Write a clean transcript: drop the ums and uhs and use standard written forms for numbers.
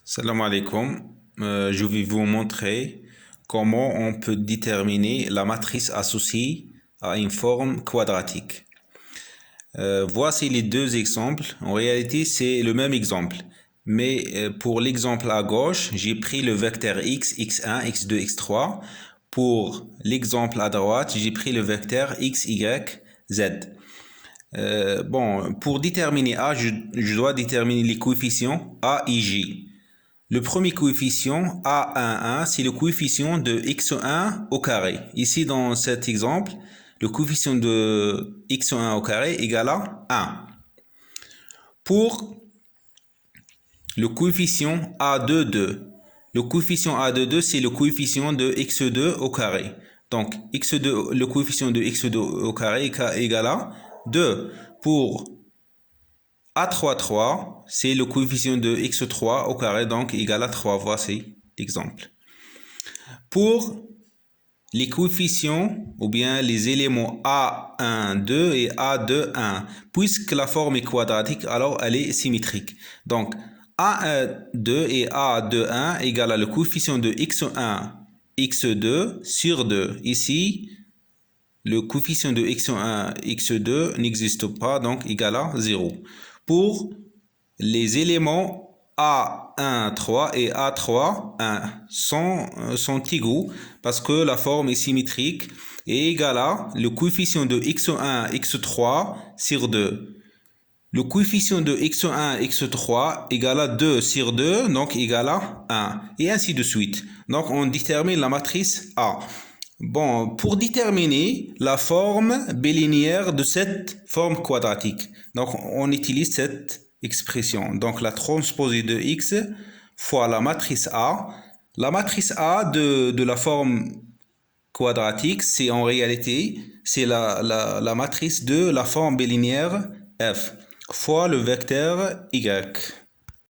Salam alaikum. Je vais vous montrer comment on peut déterminer la matrice associée à une forme quadratique. Voici les deux exemples. En réalité, c'est le même exemple. Mais pour l'exemple à gauche, j'ai pris le vecteur x, x1, x2, x3. Pour l'exemple à droite, j'ai pris le vecteur x, y, z. Pour déterminer A, je dois déterminer les coefficients A et J. Le premier coefficient A11, c'est le coefficient de x1 au carré. Ici, dans cet exemple, le coefficient de x1 au carré égale à 1. Pour le coefficient A22, le coefficient A22, c'est le coefficient de x2 au carré. Donc, le coefficient de x2 au carré égale à 2. Pour A33, c'est le coefficient de x3 au carré, donc égal à 3. Voici l'exemple. Pour les coefficients, ou bien les éléments A12 et A21, puisque la forme est quadratique, alors elle est symétrique. Donc, A2 et A21 égale à le coefficient de x1, x2 sur 2. Ici, le coefficient de x1, x2 n'existe pas, donc égal à 0. Pour les éléments A1, 3 et A3, 1 sont égaux parce que la forme est symétrique et égale à le coefficient de x1, x3 sur 2. Le coefficient de x1, x3 égale à 2 sur 2, donc égale à 1. Et ainsi de suite. Donc on détermine la matrice A. Pour déterminer la forme bilinéaire de cette forme quadratique, donc on utilise cette expression. Donc la transposée de x fois la matrice A. La matrice A de la forme quadratique, c'est en réalité c'est la matrice de la forme bilinéaire f fois le vecteur y.